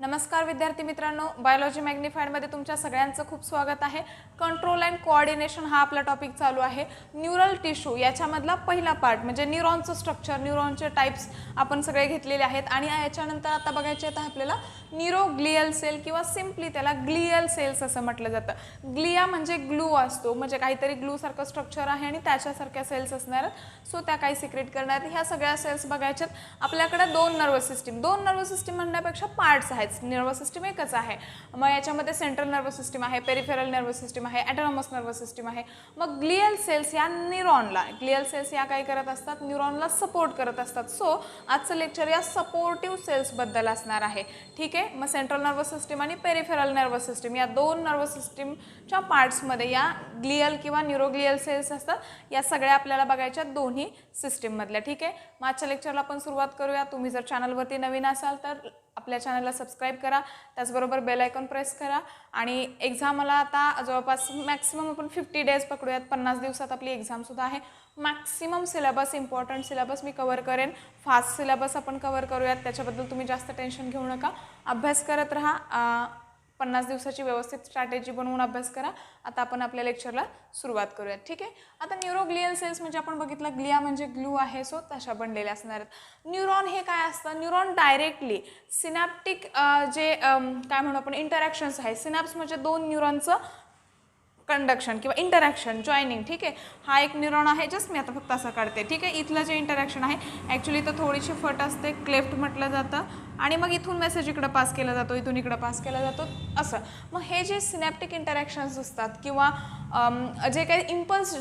नमस्कार विद्यार्थी मित्रांनो, बायोलॉजी मॅग्निफाईडमध्ये तुमच्या सगळ्यांचं खूप स्वागत आहे। कंट्रोल अँड कोऑर्डिनेशन हा आपला टॉपिक चालू आहे। न्यूरल टिश्यू याच्यामधला पहिला पार्ट म्हणजे न्यूरॉनचं स्ट्रक्चर, न्यूरॉनचे टाइप्स आपण सगळे घेतलेले आहेत आणि याच्यानंतर आता बघायचे आहेत आपल्याला न्यूरोग्लियल सेल किंवा सिंपली त्याला ग्लियल सेल्स असं म्हटलं जातं। ग्लिया म्हणजे ग्लू असतो, म्हणजे काहीतरी ग्लू सारखं स्ट्रक्चर आहे आणि त्याच्यासारख्या सेल्स असणार आहेत, सो त्या काही सिक्रेट करणार आहेत। ह्या सगळ्या सेल्स बघायच्यात। आपल्याकडे दोन नर्वस सिस्टीम म्हणण्यापेक्षा पार्ट्स आहेत, नर्वस सिस्टम एकच आहे। मग याच्यामध्ये सेंट्रल नर्वस सिस्टम आहे, पेरिफेरल नर्वस सिस्टम आहे, ऑटोनॉमस नर्वस सिस्टम आहे। मग ग्लियल सेल्स या ग्लियल सेल्स या काय करत असतात, न्यूरॉनला सपोर्ट करत असतात। सो आजचं लेक्चर या सपोर्टिव्ह सेल्स बद्दल असणार आहे, ठीक आहे। मग सेंट्रल नर्वस सिस्टम आणि पेरिफेरल नर्वस सिस्टम या दोन नर्वस सिस्टमच्या पार्ट्समध्ये या ग्लियल किंवा न्यूरोग्लियल सेल्स असतात। या सगळ्या आपल्याला बघायच्या दोन्ही सिस्टम मधल्या, ठीक आहे। मग आजच्या लेक्चरला आपण सुरुवात करूया। तुम्ही जर चॅनलवरती नवीन असाल तर आपल्या चॅनलला सबस्क्राइब करा, त्याचबरोबर बेल आयकॉन प्रेस करा। आणि एक्झामला आता जवळपास मॅक्सिमम आपण 50 डेज पकडूयात, 50 दिवसात आपली एक्झामसुद्धा आहे। मॅक्सिमम सिलेबस, इम्पॉर्टंट सिलेबस मी कवर करेन, फास्ट सिलेबस आपण कवर करूयात, त्याच्याबद्दल तुम्ही जास्त टेन्शन घेऊ नका, अभ्यास करत राहा। 50 दिवसाची व्यवस्थित स्ट्रॅटेजी बनवून अभ्यास करा। आता आपण आपल्या लेक्चरला सुरुवात करूयात, ठीक आहे। आता न्यूरोग्लियल सेल्स म्हणजे आपण बघितलं ग्लिया म्हणजे ग्लू आहे, सो तशा बनलेल्या असणार आहेत। न्यूरॉन हे काय असतं, न्यूरॉन डायरेक्टली सिनॅप्टिक जे काय म्हणू आपण इंटरॅक्शन्स आहे, सिनॅप्स म्हणजे दोन न्यूरॉनचं कंडक्शन किंवा इंटरॅक्शन जॉईनिंग, ठीक आहे। हा एक न्यूरॉन आहे, जस्ट मी आता फक्त असं काढते, ठीक आहे। इथलं जे इंटरॅक्शन आहे ॲक्च्युली तर थोडीशी फट असते, क्लेफ्ट म्हटलं जातं, आणि मग इथून मेसेज इकडं पास केला जातो, इथून इकडं पास केला जातो असं। मग हे जे सिनॅप्टिक इंटरॅक्शन्स असतात किंवा जे काही इम्पल्स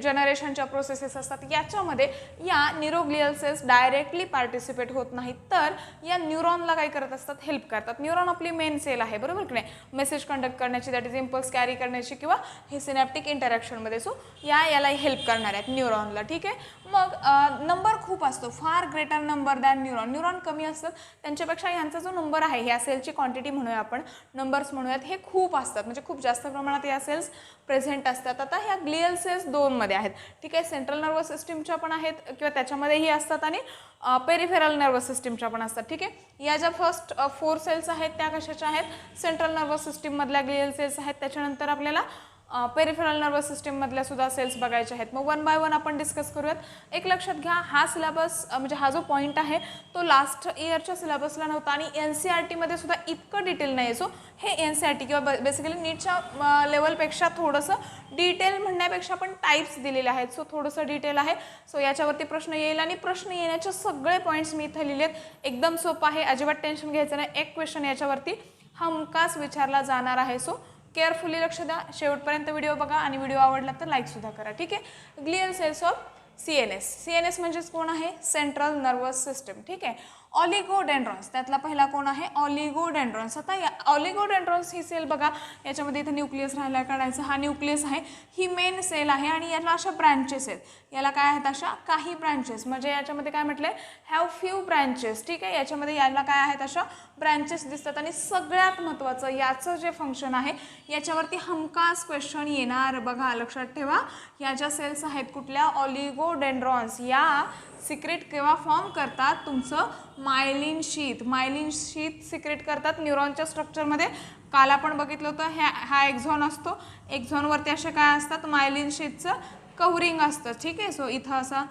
जनरेशनच्या प्रोसेसेस असतात, याच्यामध्ये या न्यूरोग्लियल सेल्स डायरेक्टली पार्टिसिपेट होत नाहीत, तर या न्यूरॉनला काय करत असतात, हेल्प करतात। न्यूरॉन आपली मेन सेल आहे, बरोबर की नाही, मेसेज कंडक्ट करण्याची, दॅट इज इम्पल्स कॅरी करण्याची किंवा हे सिनॅप्टिक इंटरॅक्शनमध्ये, सो याला हेल्प करणार आहेत न्यूरॉनला, ठीक आहे। मग नंबर खूप असतो, far greater number than neuron कमी असतात, त्यांच्यापेक्षा यांचा जो नंबर आहे, ह्या सेलची क्वांटिटी म्हणूया आपण, नंबर्स म्हणूयात, हे खूप असतात, म्हणजे खूप जास्त प्रमाणात या सेल्स प्रेझेंट असतात। आता ह्या ग्लियल सेल्स दोनमध्ये आहेत, ठीक आहे, सेंट्रल नर्वस सिस्टीमच्या पण आहेत किंवा त्याच्यामध्येही असतात आणि पेरिफेरल नर्वस सिस्टीमच्या पण असतात, ठीक आहे। या ज्या फर्स्ट 4 सेल्स आहेत त्या कशाच्या आहेत, सेंट्रल नर्वस सिस्टीममधल्या ग्लियल सेल्स आहेत। त्याच्यानंतर आपल्याला पेरिफेरल नर्वस सिस्टीममधल्या सुद्धा सेल्स बघायचे आहेत। मग वन बाय वन आपण डिस्कस करूयात। एक लक्षात घ्या, हा सिलेबस म्हणजे हा जो पॉईंट आहे तो लास्ट इयरच्या सिलेबसला नव्हता आणि NCERTमध्ये सुद्धा इतकं डिटेल नाही आहे। सो हे NCERT किंवा बेसिकली नीटच्या लेवलपेक्षा थोडंसं डिटेल म्हणण्यापेक्षा पण टाईप्स दिलेले आहेत, सो थोडंसं डिटेल आहे, सो याच्यावरती प्रश्न येईल आणि प्रश्न येण्याचे सगळे पॉईंट्स मी इथे लिहिलेत। एकदम सोपं आहे, अजिबात टेन्शन घ्यायचं नाही, एक क्वेश्चन याच्यावरती हमखास विचारला जाणार आहे, सो केअरफुली लक्ष द्या, शेवटपर्यंत व्हिडिओ बघा आणि व्हिडिओ आवडला तर लाईकसुद्धा करा, ठीक आहे। ग्लियल सेल्स ऑफ CNS म्हणजेच कोण आहे, सेंट्रल नर्वस सिस्टम, ठीक आहे। ऑलिगोडेंड्रॉन्स त्यातला पहिला कोण आहे, ऑलिगोडेंड्रॉन्स। आता या ऑलिगोडेंड्रॉन्स ही सेल बघा, याच्यामध्ये इथं न्यूक्लियस राहायला काढायचं, हा न्यूक्लियस आहे, ही मेन सेल आहे आणि याला अशा ब्रँचेस आहेत, याला काय आहेत, अशा काही ब्रँचेस, म्हणजे याच्यामध्ये काय म्हटलंय, हॅव फ्यू ब्रँचेस, ठीक आहे। याच्यामध्ये याला काय आहेत, अशा ब्रँचेस दिसतात आणि सगळ्यात महत्त्वाचं याचं जे फंक्शन आहे याच्यावरती हमखास क्वेश्चन येणार, बघा लक्षात ठेवा। या ज्या सेल्स आहेत कुठल्या, ऑलिगोडेंड्रॉन्स, या सिक्रेट केव्हा फॉर्म करतात, तुमचं मायलिन शीथ सिक्रेट करतात न्यूरॉनच्या स्ट्रक्चरमध्ये। काल आपण बघितलं होतं, हा एक्झॉन असतो, एक्झॉनवरती असे काय असतात, मायलिन शीथचं कव्हरिंग असतं, ठीक आहे। सो इथं असा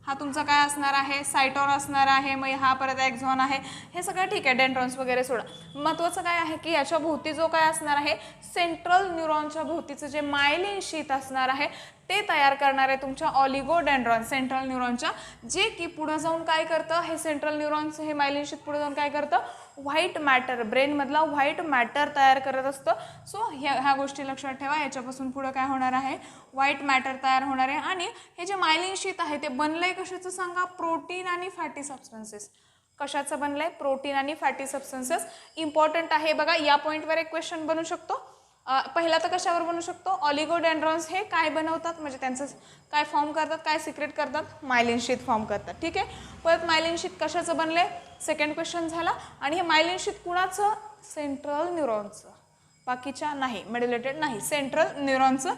हा तुमचा काय असणार आहे, सायटोन असणार आहे, मग हा परत एक्झॉन आहे, हे सगळं ठीक आहे, डेंड्रॉन्स वगैरे सोडा। महत्त्वाचं काय आहे की याच्या भोवती जो काय असणार आहे, सेंट्रल न्यूरॉनच्या भोवतीचं जे मायलिन शीथ असणार आहे ते तयार करणार आहे तुमच्या ऑलिगोडेंड्रॉन, सेंट्रल न्यूरॉनच्या, जे की पुढे जाऊन काय करतं, हे सेंट्रल न्यूरॉनचं हे मायलिन शीथ पुढे जाऊन काय करतं, व्हाईट मॅटर, ब्रेनमधला व्हाईट मॅटर तयार करत असतं। सो ह्या गोष्टी लक्षात ठेवा, याच्यापासून पुढे काय होणार आहे, व्हाईट मॅटर तयार होणार आहे। आणि हे जे मायलिन शीथ आहे ते बनलंय कशाचं सांगा, प्रोटीन आणि फॅटी सबस्टन्सेस। कशाचं बनलंय, प्रोटीन आणि फॅटी सबस्टन्सेस। इम्पॉर्टंट आहे बघा, या पॉईंटवर एक क्वेश्चन बनू शकतो। पहिला तर कशावर बनू शकतो, ऑलिगोडेंड्रॉन्स हे काय बनवतात, म्हणजे त्यांचं काय फॉर्म करतात, काय सिक्रेट करतात, मायलिन शीथ फॉर्म करतात, ठीक आहे। परत मायलिन शीथ कशाचं बनले, सेकंड क्वेश्चन झाला। आणि हे मायलिन शीथ कुणाचं, सेंट्रल न्यूरॉनचं, बाकीच्या नाही, मेड्युलेटेड नाही. सेंट्रल न्यूरॉनचं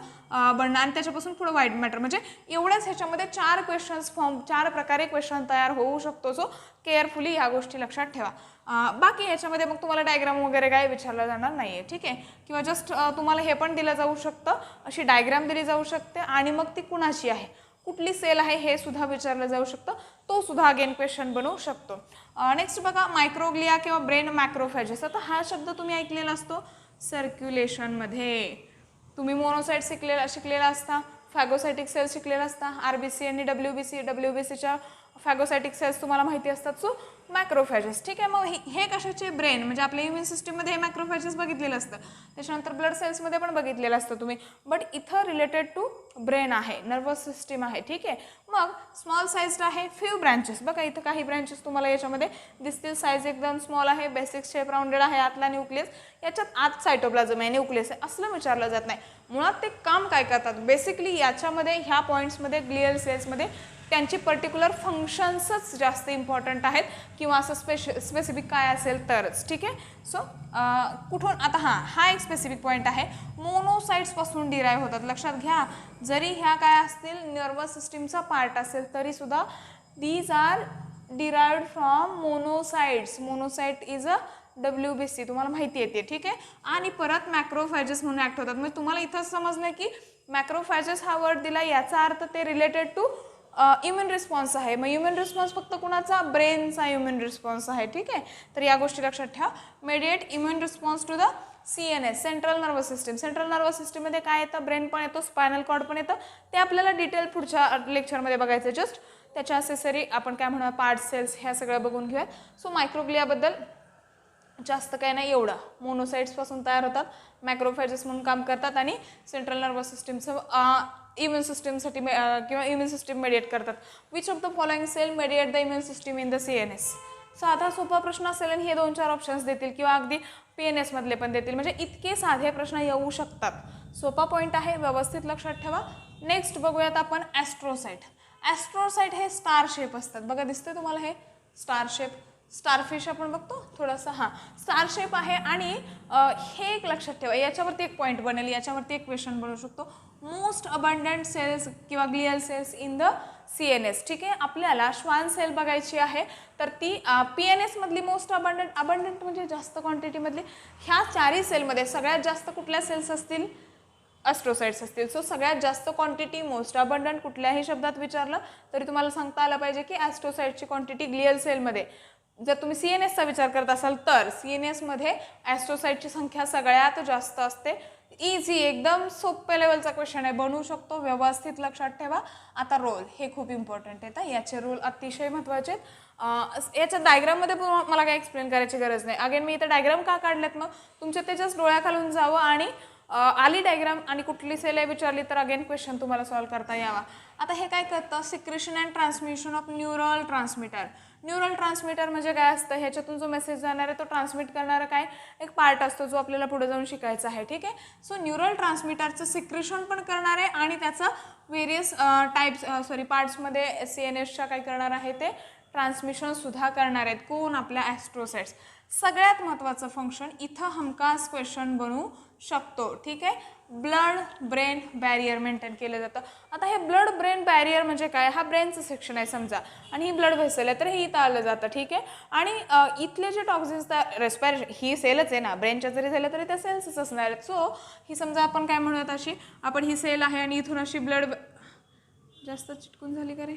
बनणं आणि त्याच्यापासून पुढे व्हाईट मॅटर. म्हणजे एवढ्याच ह्याच्यामध्ये 4 क्वेश्चन्स फॉर्म 4 प्रकारे क्वेश्चन तयार होऊ शकतो. सो केअरफुली ह्या गोष्टी लक्षात ठेवा. बाकी ह्याच्यामध्ये मग तुम्हाला डायग्राम वगैरे काय विचारलं जाणार नाही आहे, ठीक आहे. किंवा जस्ट तुम्हाला हे पण दिलं जाऊ शकतं, अशी डायग्राम दिली जाऊ शकते आणि मग ती कुणाची आहे, कुठली सेल आहे हे सुद्धा विचारलं जाऊ शकतं. तो सुद्धा अगेन क्वेश्चन बनवू शकतो. नेक्स्ट बघा, मायक्रोग्लिया किंवा ब्रेन मॅक्रोफॅजेस. आता हा शब्द तुम्ही ऐकलेला असतो सर्क्युलेशनमध्ये. तुम्ही मोनोसाइट शिकलेला असता, फॅगोसायटिक सेल्स शिकलेला असता, RBC आणि WBCच्या फॅगोसायटिक सेल्स तुम्हाला माहिती असतात. सो मॅक्रोफॅजेस, ठीक आहे. मग हे कशाचे, ब्रेन म्हणजे आपल्या इम्युन सिस्टीममध्ये हे मॅक्रोफॅजेस बघितलेलं असतं, त्याच्यानंतर ब्लड सेल्समध्ये पण बघितलेलं असतं तुम्ही. बट इथं रिलेटेड टू ब्रेन आहे, नर्वस सिस्टीम आहे, ठीक आहे. मग स्मॉल साईज्ड आहे, फ्यू ब्रँचेस. बघा इथं काही ब्रँचेस तुम्हाला याच्यामध्ये दिसतील. साईज एकदम स्मॉल आहे, बेसिक शेप राऊंडेड आहे, आतला न्यूक्लियस, याच्यात आत सायटोप्लाझम आहे, न्यूक्लियस आहे, असलं विचारलं जात नाही. मुळात ते काम काय करतात बेसिकली याच्यामध्ये, ह्या पॉईंट्समध्ये, ग्लियल सेल्समध्ये त्यांची पर्टिक्युलर फंक्शन्सच जास्त इम्पॉर्टंट आहेत किंवा असं स्पेसिफिक काय असेल तरच, ठीक आहे. सो कुठून आता हा एक स्पेसिफिक पॉईंट आहे, मोनोसाइट्सपासून डिराईव्ह होतात. लक्षात घ्या, जरी ह्या काय असतील नर्वस सिस्टीमचा पार्ट असेल तरीसुद्धा these are derived from monocytes. Monocyte is a WBC, तुम्हाला माहिती येते, ठीक आहे. आणि परत मॅक्रोफॅजेस म्हणून ॲक्ट होतात. म्हणजे तुम्हाला इथंच समजलं की मॅक्रोफॅजेस हा वर्ड दिला, याचा अर्थ ते रिलेटेड टू इम्युन रिस्पॉन्स आहे. मग इम्युन रिस्पॉन्स फक्त कुणाचा, ब्रेनचा इम्युन रिस्पॉन्स आहे, ठीक आहे. तर या गोष्टी लक्षात ठेवा. Mediate immune response to the CNS, central nervous system. Central nervous सिस्टीममध्ये काय येतं, ब्रेन पण येतो, स्पायनल कॉर्ड पण येतं. ते आपल्याला डिटेल पुढच्या लेक्चरमध्ये बघायचं. जस्ट त्याच्या असेसरी आपण काय म्हणूया, पार्ट सेल्स ह्या सगळं बघून घेऊयात. सो मायक्रोग्लियाबद्दल जास्त काय नाही, एवढं मोनोसाइट्सपासून तयार होतात, मॅक्रोफॅजेस म्हणून काम करतात आणि सेंट्रल नर्वस सिस्टीमचं इम्युन सिस्टीमसाठी किंवा इम्युन सिस्टीम मेडिएट करतात. Which of the following cell mediate the immune system in the CNS. साधा सोपा प्रश्न असेल आणि हे 2-4 ऑप्शन्स देतील किंवा अगदी PNS मधले पण देतील. म्हणजे इतके साधे प्रश्न येऊ शकतात. सोपा पॉईंट आहे, व्यवस्थित लक्षात ठेवा. नेक्स्ट बघूयात आपण ॲस्ट्रोसाइट. ॲस्ट्रोसाइट हे स्टार शेप असतात. बघा दिसतंय तुम्हाला हे स्टार शेप, स्टारफिश आपण बघतो थोडासा, स्टार शेप आहे. आणि हे एक लक्षात ठेवा, याच्यावरती एक पॉईंट बनेल, याच्यावरती एक क्वेश्चन बनवू शकतो. मोस्ट अबंडंट सेल्स किंवा glial cells in the CNS, ठीक आहे. आपल्याला श्वान सेल बघायची आहे, तर ती PNS मधली मोस्ट अबंडंट म्हणजे जास्त क्वांटिटीमधली. ह्या 4 सेलमध्ये सगळ्यात जास्त कुठल्या सेल्स असतील, ॲस्ट्रोसाइट्स असतील. सो सगळ्यात जास्त क्वांटिटी, मोस्ट अबंडंट कुठल्याही शब्दात विचारलं तरी तुम्हाला सांगता आलं पाहिजे की ॲस्ट्रोसाइटची क्वांटिटी ग्लियल सेलमध्ये. जर तुम्ही CNSचा विचार करत असाल तर CNSमध्ये ॲस्ट्रोसाइटची संख्या सगळ्यात जास्त असते. इझी, एकदम सोप्या लेवलचा क्वेश्चन आहे, बनवू शकतो, व्यवस्थित लक्षात ठेवा. आता रोल हे खूप इम्पॉर्टंट आहे, तर याचे रोल अतिशय महत्त्वाचे आहेत. याच्या डायग्राममध्ये पण मला काय एक्सप्लेन करायची गरज नाही. अगेन मी इथं डायग्राम का काढलेत, मग तुमच्या ते जस्ट डोळ्याखालून जावं आणि आली डायग्राम आणि कुठली सेल आहे विचारली तर अगेन क्वेश्चन तुम्हाला सॉल्व्ह करता यावा. आता हे काय करतं, secretion and transmission of neural transmitter. Neural transmitter म्हणजे काय असतं, ह्याच्यातून जो मेसेज जाणार आहे तो ट्रान्समिट करणारा काय एक पार्ट असतो जो आपल्याला पुढे जाऊन शिकायचा आहे, ठीक आहे. सो न्यूरल ट्रान्समीटरचं सिक्रेशन पण करणार आहे आणि त्याचं वेरियस पार्ट्समध्ये CNSच्या काय करणार आहे ते ट्रान्समिशनसुद्धा करणार आहेत. कोण, आपल्या ॲस्ट्रोसाइट्स. सगळ्यात महत्त्वाचं फंक्शन इथं हमखास क्वेश्चन बनवू शकतो, ठीक आहे. ब्लड ब्रेन बॅरियर मेंटेन केलं जातं. आता हे ब्लड ब्रेन बॅरियर म्हणजे काय, हा ब्रेनचं सेक्शन आहे समजा आणि ही ब्लड व्हेसल आहे, तर हे इथं आलं जातं, ठीक आहे. आणि इथले जे टॉक्झिन्स, रेस्पायरेशन, ही सेलच आहे ना, ब्रेनच्या जरी झालं तरी त्या सेल्सच असणार आहेत. सो ही समजा आपण काय म्हणूयात, अशी आपण ही सेल आहे आणि इथून अशी ब्लड, जास्त चिटकून झाली का रे,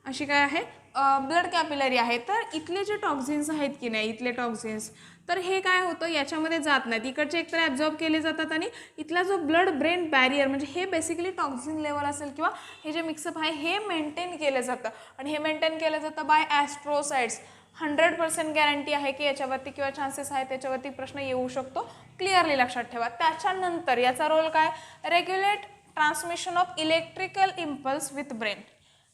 अशी काय आहे ब्लड कॅपिलरी आहे. तर इथले जे टॉक्झिन्स आहेत की नाही, इथले टॉक्झिन्स, तर हे काय होतं याच्यामध्ये जात नाहीत, इकडचे एकतर ॲब्झॉर्ब केले जातात आणि इथला जो ब्लड ब्रेन बॅरियर म्हणजे हे बेसिकली टॉक्झिन लेवल असेल किंवा हे जे मिक्सअप आहे हे मेंटेन केलं जातं आणि हे मेंटेन केलं जातं बाय ॲस्ट्रोसाइट्स. 100% गॅरंटी आहे की याच्यावरती किंवा चान्सेस आहे त्याच्यावरती प्रश्न येऊ शकतो, क्लिअरली लक्षात ठेवा. त्याच्यानंतर याचा रोल काय, regulate transmission of electrical impulse with brain.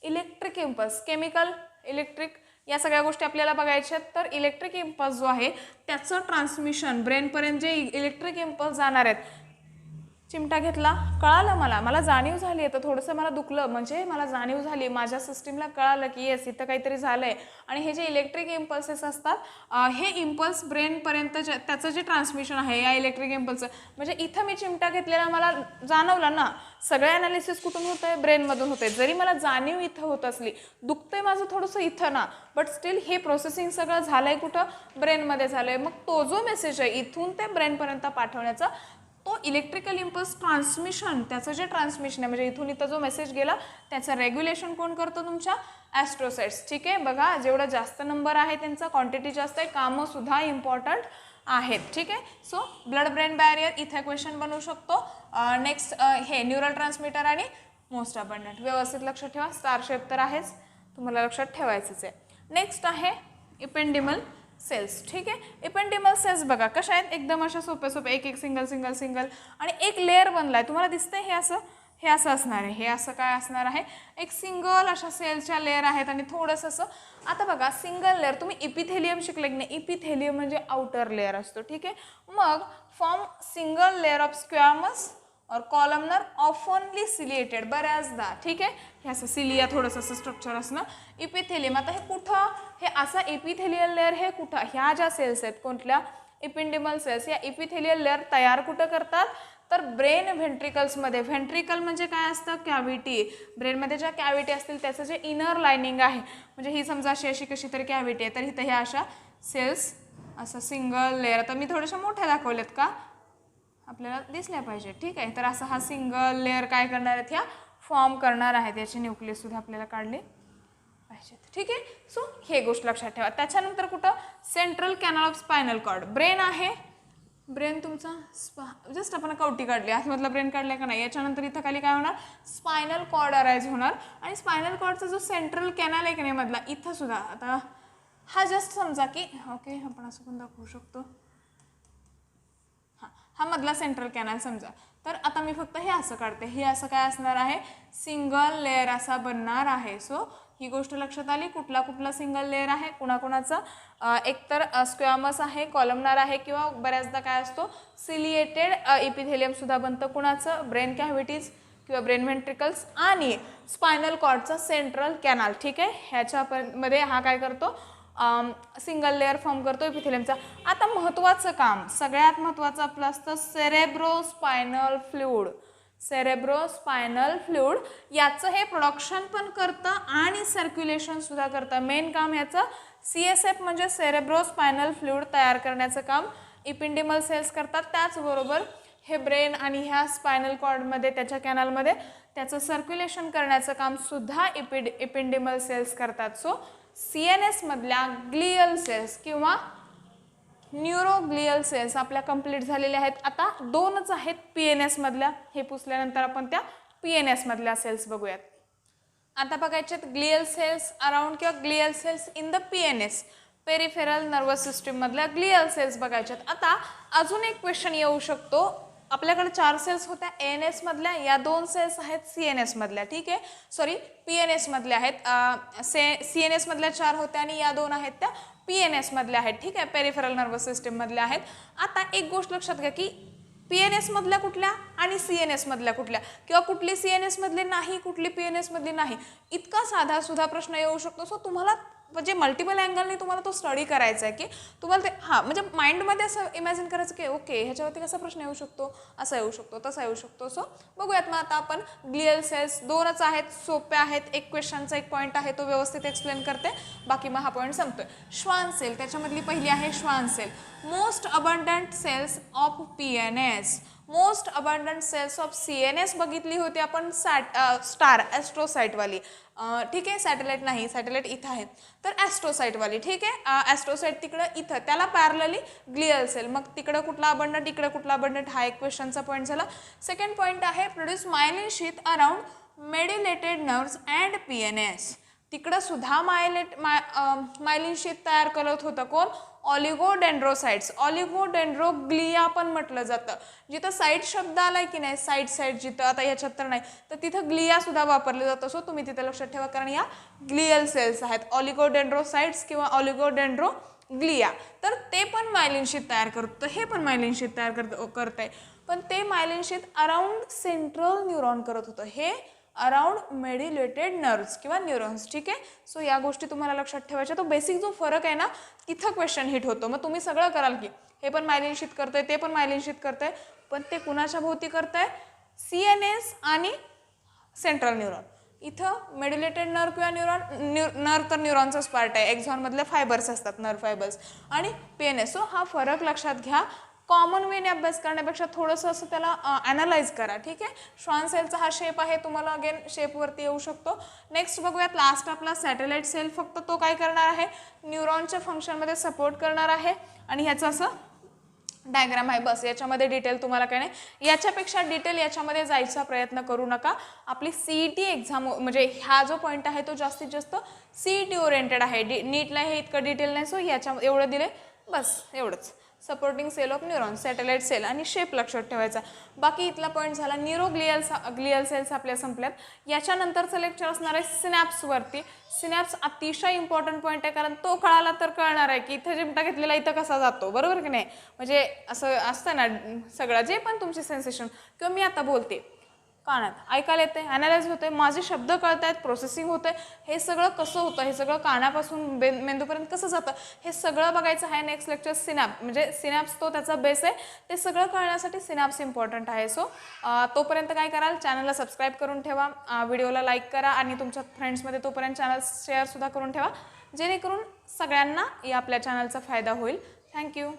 Electric impulse, chemical, electric, या सगळ्या गोष्टी आपल्याला बघायच्या आहेत. तर इलेक्ट्रिक इम्पल्स जो आहे त्याचं ट्रान्समिशन ब्रेनपर्यंत जे इलेक्ट्रिक इम्पल्स जाणार आहेत चिमटा घेतला, कळालं मला जाणीव झाली आहे, तर थोडंसं मला दुखलं, म्हणजे मला जाणीव झाली, माझ्या सिस्टीमला कळालं की येस इथं काहीतरी झालं आहे. आणि हे जे इलेक्ट्रिक इम्पल्सेस असतात हे इम्पल्स ब्रेनपर्यंत त्याचं जे ट्रान्समिशन आहे या इलेक्ट्रिक इम्पल्सचं, म्हणजे इथं मी चिमटा घेतलेला मला जाणवलं ना, सगळे ॲनालिसिस कुठून होतं आहे, ब्रेनमधून होतं आहे. जरी मला जाणीव इथं होत असली, दुखतंय माझं थोडंसं इथं ना, बट स्टील हे प्रोसेसिंग सगळं झालं आहे कुठं, ब्रेनमध्ये झालं आहे. मग तो जो मेसेज आहे इथून ते ब्रेनपर्यंत पाठवण्याचा तो इलेक्ट्रिकल इम्पल्स ट्रान्समिशन, त्याचं जे ट्रान्समिशन आहे म्हणजे इथून इथं जो मेसेज गेला त्याचं रेग्युलेशन कोण करतं, तुमच्या ॲस्ट्रोसाइट्स. ठीक आहे, बघा जेवढा जास्त नंबर आहे त्यांचा क्वांटिटी जास्त आहे, कामंसुद्धा इम्पॉर्टंट आहेत. ठीक आहे, सो ब्लड ब्रेन बॅरियर इथे क्वेश्चन बनवू शकतो. नेक्स्ट हे न्यूरल ट्रान्समीटर आणि मोस्ट अबंडंट, व्यवस्थित लक्षात ठेवा, स्टार शेप तर आहेच, तुम्हाला लक्षात ठेवायचंच आहे. नेक्स्ट आहे इपेंडिमल सेल्स. ठीक आहे, इपेंडिमल सेल्स बघा कशा आहेत, एकदम अशा सोपे सोपे, एक एक सिंगल सिंगल सिंगल आणि एक लेअर बनला आहे, तुम्हाला दिसतंय हे असं असणार आहे, हे असं काय असणार आहे, एक सिंगल अशा सेल्सच्या लेअर आहेत आणि थोडंसं असं. आता बघा सिंगल लेअर, तुम्ही इपिथेलियम शिकले की नाही, इपिथेलियम म्हणजे आउटर लेअर असतो. ठीक आहे, मग form single layer of squamous और कॉलमनर ऑफनली सिलिएटेड, बऱ्याचदा. ठीक आहे, हे असं सिलिया थोडंसं असं स्ट्रक्चर असणं इपिथेलियम. आता हे कुठं, हे असा इपिथेलियल लेअर हे कुठं, ह्या ज्या सेल्स आहेत कोणत्या इपिंडिमल सेल्स, या इपिथेलियल लेअर तयार कुठं करतात, तर ब्रेन व्हेंट्रिकल्समध्ये. व्हेंट्रिकल म्हणजे काय असतं, कॅव्हिटी, ब्रेनमध्ये ज्या कॅव्हिटी असतील त्याचं जे इनर लायनिंग आहे, म्हणजे ही समजा अशी कशी तरी कॅव्हिटी आहे, तर इथं ह्या अशा सेल्स असं सिंगल लेअर, आता मी थोड्याशा मोठ्या दाखवल्यात का आपल्याला दिसल्या पाहिजे. ठीक आहे, तर असं हा सिंगल लेअर काय करणार आहेत, ह्या फॉर्म करणार आहेत, याची न्यूक्लियससुद्धा आपल्याला काढली पाहिजेत. ठीक आहे, सो हे गोष्ट लक्षात ठेवा. त्याच्यानंतर कुठं, central canal of spinal cord, brain आहे, ब्रेन तुमचा जस्ट आपण कवटी काढली, आतमधला ब्रेन काढला का नाही, याच्यानंतर इथं खाली काय होणार, स्पायनल कॉर्ड अराईज होणार. आणि स्पायनल कॉर्डचा जो सेंट्रल कॅनल आहे की नाही मधला, इथं सुद्धा आता हा जस्ट समजा की ओके, आपण असं पण दाखवू शकतो, हा मधला सेंट्रल कॅनल समजा, तर आता मी फक्त हे असं काढते, हे असं काय असणार आहे, सिंगल लेअर असा बनणार आहे. सो ही गोष्ट लक्षात आली, कुठला कुठला सिंगल लेअर आहे, कुणाकुणाचा, एकतर स्क्वॅमस आहे, कॉलमनार आहे, किंवा बऱ्याचदा काय असतो सिलिएटेड इपिथेलियमसुद्धा बनतं, कुणाचं, ब्रेन कॅव्हिटीज किंवा ब्रेन व्हेंट्रिकल्स आणि स्पायनल कॉर्डचा सेंट्रल कॅनल. ठीक आहे, ह्याच्यामध्ये हा काय करतो, सिंगल लेअर फॉर्म करतो इपिथेलियमचा. आता महत्त्वाचं काम, सगळ्यात महत्त्वाचं आपलं असतं सेरेब्रोस्पायनल फ्लुइड. सेरेब्रोस्पायनल फ्लुइड याचं हे प्रोडक्शन पण करतं आणि सर्क्युलेशनसुद्धा करतं. मेन काम याचं CSF म्हणजे सेरेब्रोस्पायनल फ्लुइड तयार करण्याचं काम इपिंडिमल सेल्स करतात. त्याचबरोबर हे ब्रेन आणि ह्या स्पायनल कॉर्डमध्ये त्याच्या कॅनलमध्ये त्याचं सर्क्युलेशन करण्याचं काम सुद्धा इपिंडिमल सेल्स करतात. सो CNS मधल्या ग्लियल सेल्स किंवा न्यूरोग्लियल सेल्स आपल्या कंप्लीट झालेल्या आहेत. आता दोनच आहेत PNS मधल्या, हे पुसल्यानंतर आपण त्या PNS मधल्या सेल्स बघूयात. आता बघायचे ग्लियल सेल्स अराउंड किंवा glial cells in the PNS, peripheral nervous system मधल्या ग्लियल सेल्स बघायच्यात. आता अजून एक क्वेश्चन येऊ शकतो, आपल्याकडे 4 सेल्स होत्या ANS मधल्या, या 2 सेल्स आहेत CNS मधल्या. ठीक आहे, सॉरी PNS मधल्या आहेत, CNS मधल्या 4 होत्या आणि या 2 आहेत त्या PNS मधल्या आहेत. ठीक आहे, पेरिफेरल नर्वस सिस्टीम मधल्या आहेत. आता एक गोष्ट लक्षात घ्या की PNS मधल्या कुठल्या आणि CNS मधल्या कुठल्या, किंवा कुठली CNS मधली नाही, कुठली PNS मधली नाही, इतका साधा सुद्धा प्रश्न येऊ शकतो. सो तुम्हाला म्हणजे मल्टिपल अँगलने तुम्हाला तो स्टडी करायचा आहे की तुम्हाला ते म्हणजे माइंडमध्ये असं इमॅजिन करायचं की ओके ह्याच्यावरती कसा प्रश्न येऊ शकतो, असा येऊ शकतो, तसा येऊ शकतो. सो बघूयात मग आता आपण ग्लियल सेल्स 2च आहेत, सोप्या आहेत, एक क्वेश्चनचा एक पॉईंट आहे तो व्यवस्थित एक्सप्लेन करते, बाकी मग हा पॉईंट संपतोय. श्वान सेल, त्याच्यामधली पहिली आहे Schwann cell. Most abundant cells of PNS, most abundant cells of CNS बघितली होती आपण, स्टार ॲस्ट्रोसाइटवाली. ठीक आहे, सॅटेलाइट नाही, सॅटेलाइट इथं आहे, तर ॲस्ट्रोसाइटवाली. ठीक आहे, ॲस्ट्रोसाइट तिकडं इथं, त्याला पॅरलली ग्लियल सेल. मग तिकडं कुठला अबंडंट, इकडं कुठला अबंडंट, हा एक क्वेश्चनचा पॉईंट झाला. सेकंड पॉईंट आहे produce myelin sheath around medullated nerves and PNS. तिकडं सुद्धा मायलिन शीथ तयार करत होतं कोण, ऑलिगोडेंड्रोसाइट्स. ऑलिगोडेंड्रोग्लिया पण म्हटलं जातं. जिथं साईट शब्द आलाय की नाही, साईट जिथं, आता ह्याच्यात तर नाही, तर तिथं ग्लिया सुद्धा वापरलं जातं. सो तुम्ही तिथं लक्षात ठेवा, कारण या ग्लियल सेल्स आहेत, ऑलिगोडेंड्रोसाइट्स किंवा ऑलिगोडेंड्रोग्लिया. तर ते पण मायलिन शीथ तयार करतं, हे पण मायलिन शीथ तयार करत आहे. पण ते myelin sheath around central neuron करत होतं, हे अराउंड मेड्युलेटेड नर्व्स किंवा न्यूरॉन्स. ठीक आहे. सो या गोष्टी तुम्हाला लक्षात ठेवायच्या. तो बेसिक जो फरक आहे ना तिथं क्वेश्चन हिट होतो. मग तुम्ही सगळं कराल की हे पण मायलिन शीथ करतंय, ते पण मायलिन शीथ करतंय, पण ते कुणाच्या भोवती करतंय? CNS आणि सेंट्रल न्यूरॉन. इथं मेड्युलेटेड नर्व किंवा नर्व तर न्यूरॉनचाच पार्ट आहे. एक्झॉनमधले फायबर्स असतात, नर्व फायबर्स आणि PNS. सो हा फरक लक्षात घ्या. कॉमन वेने अभ्यास करण्यापेक्षा थोडंसं असं त्याला ॲनालाइज करा. ठीक आहे. श्वान सेलचा हा शेप आहे, तुम्हाला अगेन शेपवरती येऊ शकतो. नेक्स्ट बघूयात लास्ट आपला सॅटेलाइट सेल. फक्त तो काय करणार आहे? न्यूरॉनच्या फंक्शनमध्ये सपोर्ट करणार आहे आणि ह्याचं असं डायग्राम आहे. बस याच्यामध्ये डिटेल तुम्हाला काय नाही. याच्यापेक्षा डिटेल याच्यामध्ये जायचा प्रयत्न करू नका. आपली CET एक्झाम म्हणजे हा जो पॉईंट आहे तो जास्तीत जास्त CET ओरिएंटेड आहे. नीटला हे इतकं डिटेल नाही. सो याच्या एवढं दिले बस, एवढंच. Supporting cell of neuron, satellite cell आणि शेप लक्षात ठेवायचा. बाकी इथला पॉईंट झाला. ग्लियल सेल्स आपल्या संपल्यात. याच्यानंतरचं लेक्चर असणार आहे सिनॅप्सवरती. सिनॅप्स अतिशय इम्पॉर्टंट पॉईंट आहे, कारण तो कळाला तर कळणार आहे की इथं चिमटा घेतलेला इथं कसा जातो, बरोबर की नाही. म्हणजे असं असतं ना सगळं जे पण तुमचे सेन्सेशन किंवा मी आता बोलते कानात ऐकायला येते, ॲनालाइज होते, माझे शब्द कळत आहेत, प्रोसेसिंग होते, हे सगळं कसं होतं, हे सगळं कानापासून मेंदूपर्यंत कसं जातं, हे सगळं बघायचं आहे. नेक्स्ट लेक्चर सिनॅप्स, म्हणजे सिनॅप्स तो त्याचा बेस आहे. ते सगळं कळण्यासाठी सिनॅप्स इम्पॉर्टंट आहे. सो तोपर्यंत काय कराल, चॅनलला सबस्क्राईब करून ठेवा, व्हिडिओला लाईक करा आणि तुमच्या फ्रेंड्समध्ये तोपर्यंत चॅनल शेअरसुद्धा करून ठेवा, जेणेकरून सगळ्यांना या आपल्या चॅनलचा फायदा होईल. थँक्यू.